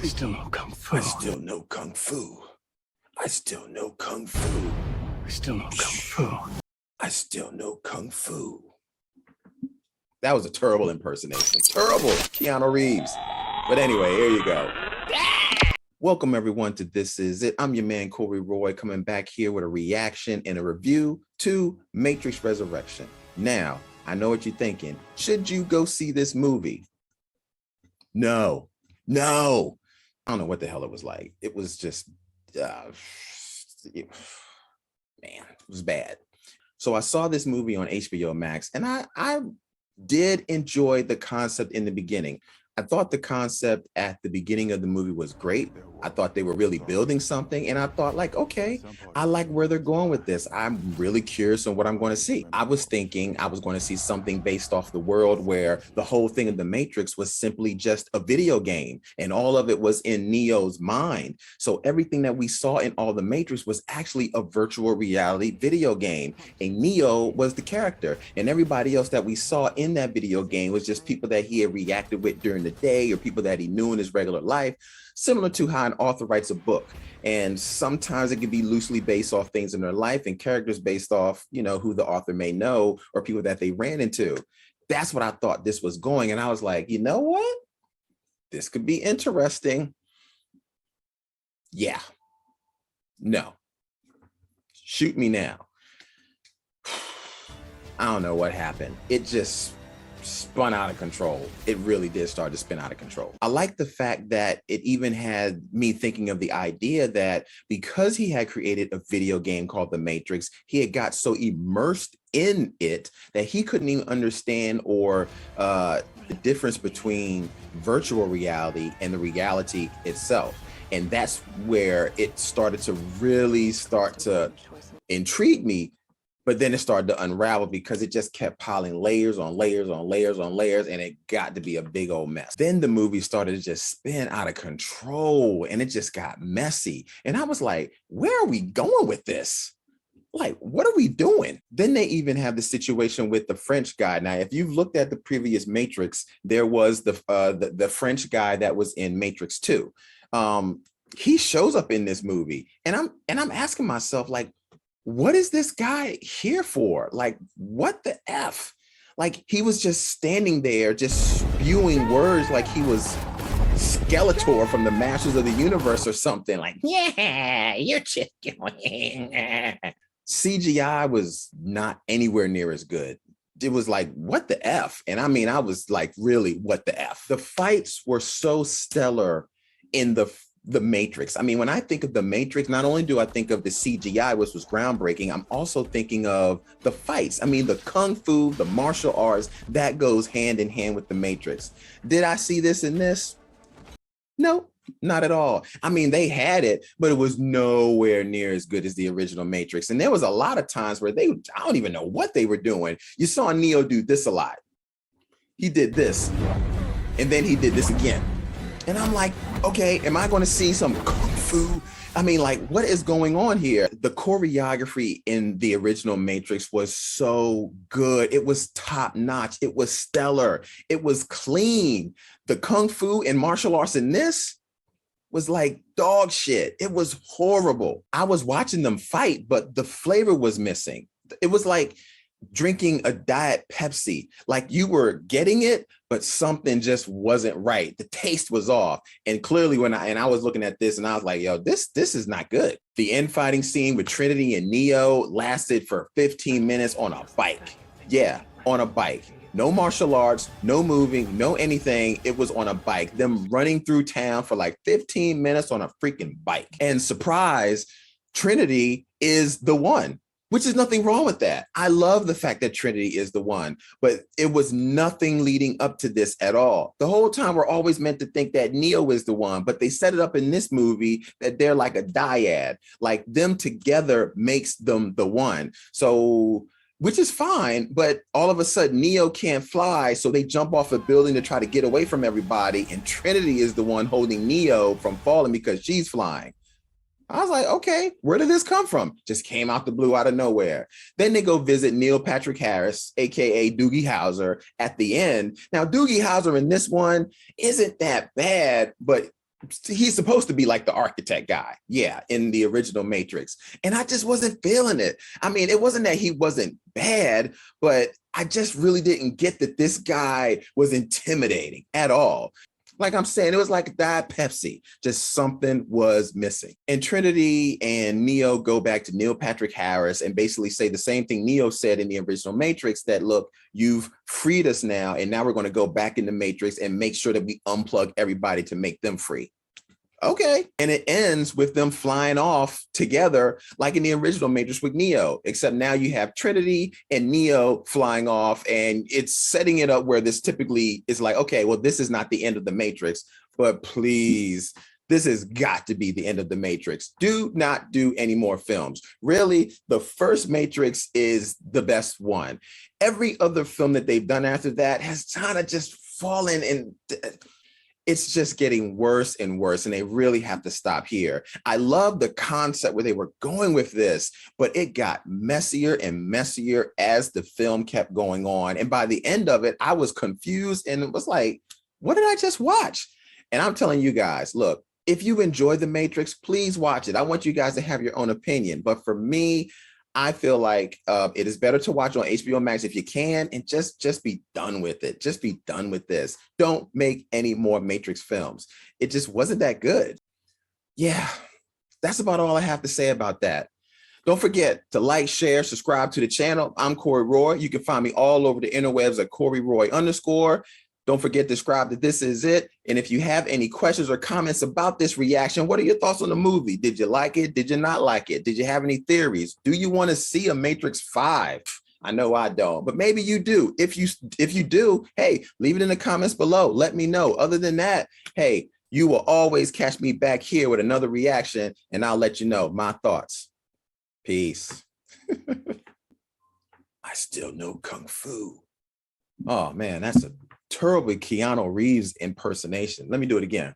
I still know Kung Fu. I still know Kung Fu. I still know Kung Fu. I still know Kung Fu. I still know Kung Fu. That was a terrible impersonation. Terrible, Keanu Reeves. But anyway, here you go. Welcome everyone to This Is It. I'm your man, Corey Roy, coming back here with a reaction and a review to Matrix Resurrection. Now, I know what you're thinking. Should you go see this movie? No. I don't know what the hell it was like. It was just, man, it was bad. So I saw this movie on HBO Max, and I did enjoy the concept in the beginning. I thought the concept at the beginning of the movie was great. I thought they were really building something, and I thought, like, okay, I like where they're going with this. I'm really curious on what I'm going to see. I was thinking I was going to see something based off the world where the whole thing of the Matrix was simply just a video game, and all of it was in Neo's mind. So everything that we saw in all the Matrix was actually a virtual reality video game, and Neo was the character, and everybody else that we saw in that video game was just people that he had reacted with during the day or people that he knew in his regular life, similar to how an author writes a book. And sometimes it can be loosely based off things in their life and characters based off, you know, who the author may know or people that they ran into. That's what I thought this was going. And I was like, you know what? This could be interesting. Yeah. No. Shoot me now. I don't know what happened. It just spun out of control. It really did start to spin out of control. I like the fact that it even had me thinking of the idea that because he had created a video game called The Matrix, he had got so immersed in it that he couldn't even understand or the difference between virtual reality and the reality itself. And that's where it started to really start to intrigue me. But then it started to unravel because it just kept piling layers on layers on layers on layers, and it got to be a big old mess. Then the movie started to just spin out of control, and it just got messy. And I was like, where are we going with this? Like, what are we doing? Then they even have the situation with the French guy. Now, if you've looked at the previous Matrix, there was the French guy that was in Matrix 2. He shows up in this movie, and I'm asking myself, like, what is this guy here for? Like, what the F? Like, he was just standing there, just spewing words like he was Skeletor from the Masters of the Universe or something. Like, yeah, you're just going. CGI was not anywhere near as good. It was like, what the F? And I mean, I was like, really, what the F? The fights were so stellar in the Matrix. I mean, when I think of the Matrix, not only do I think of the CGI, which was groundbreaking, I'm also thinking of the fights. I mean, the Kung Fu, the martial arts, that goes hand in hand with the Matrix. Did I see this in this? No, not at all. I mean, they had it, but it was nowhere near as good as the original Matrix. And there was a lot of times where I don't even know what they were doing. You saw Neo do this a lot. He did this, and then he did this again. And I'm like, okay, am I going to see some Kung Fu? I mean, like, what is going on here? The choreography in the original Matrix was so good. It was top notch. It was stellar. It was clean. The Kung Fu and martial arts in this was like dog shit. It was horrible. I was watching them fight, but the flavor was missing. It was like drinking a Diet Pepsi. Like, you were getting it, but something just wasn't right. The taste was off. And clearly when I was looking at this and I was like, yo, this is not good. The infighting scene with Trinity and Neo lasted for 15 minutes on a bike. Yeah, on a bike. No martial arts, no moving, no anything. It was on a bike. Them running through town for like 15 minutes on a freaking bike. And surprise, Trinity is the one. Which is nothing wrong with that. I love the fact that Trinity is the one, but it was nothing leading up to this at all. The whole time we're always meant to think that Neo is the one, but they set it up in this movie that they're like a dyad, like them together makes them the one. So, which is fine, but all of a sudden Neo can't fly, so they jump off a building to try to get away from everybody, and Trinity is the one holding Neo from falling because she's flying. I was like, okay, where did this come from? Just came out the blue out of nowhere. Then they go visit Neil Patrick Harris, AKA Doogie Howser, at the end. Now, Doogie Howser in this one isn't that bad, but he's supposed to be like the architect guy, yeah, in the original Matrix. And I just wasn't feeling it. I mean, it wasn't that he wasn't bad, but I just really didn't get that this guy was intimidating at all. Like I'm saying, it was like Diet Pepsi, just something was missing. And Trinity and Neo go back to Neil Patrick Harris and basically say the same thing Neo said in the original Matrix, that look, you've freed us now, and now we're going to go back in the Matrix and make sure that we unplug everybody to make them free. Okay. And it ends with them flying off together, like in the original Matrix with Neo, except now you have Trinity and Neo flying off, and it's setting it up where this typically is like, okay, well, this is not the end of the Matrix, but please, this has got to be the end of the Matrix. Do not do any more films. Really, the first Matrix is the best one. Every other film that they've done after that has kind of just fallen in. It's just getting worse and worse, and they really have to stop here. I love the concept where they were going with this, but it got messier and messier as the film kept going on. And by the end of it, I was confused and it was like, what did I just watch? And I'm telling you guys, look, if you enjoy The Matrix, please watch it. I want you guys to have your own opinion. But for me, I feel like it is better to watch on HBO Max if you can, and just be done with it. Just be done with this. Don't make any more Matrix films. It just wasn't that good. Yeah, that's about all I have to say about that. Don't forget to like, share, subscribe to the channel. I'm Corey Roy. You can find me all over the interwebs at Corey Roy _. Don't forget to subscribe to This Is It. And if you have any questions or comments about this reaction, what are your thoughts on the movie? Did you like it? Did you not like it? Did you have any theories? Do you want to see a Matrix 5? I know I don't, but maybe you do. If you do, hey, leave it in the comments below. Let me know. Other than that, hey, you will always catch me back here with another reaction, and I'll let you know my thoughts. Peace. I still know Kung Fu. Oh, man, that's a terribly Keanu Reeves impersonation. Let me do it again.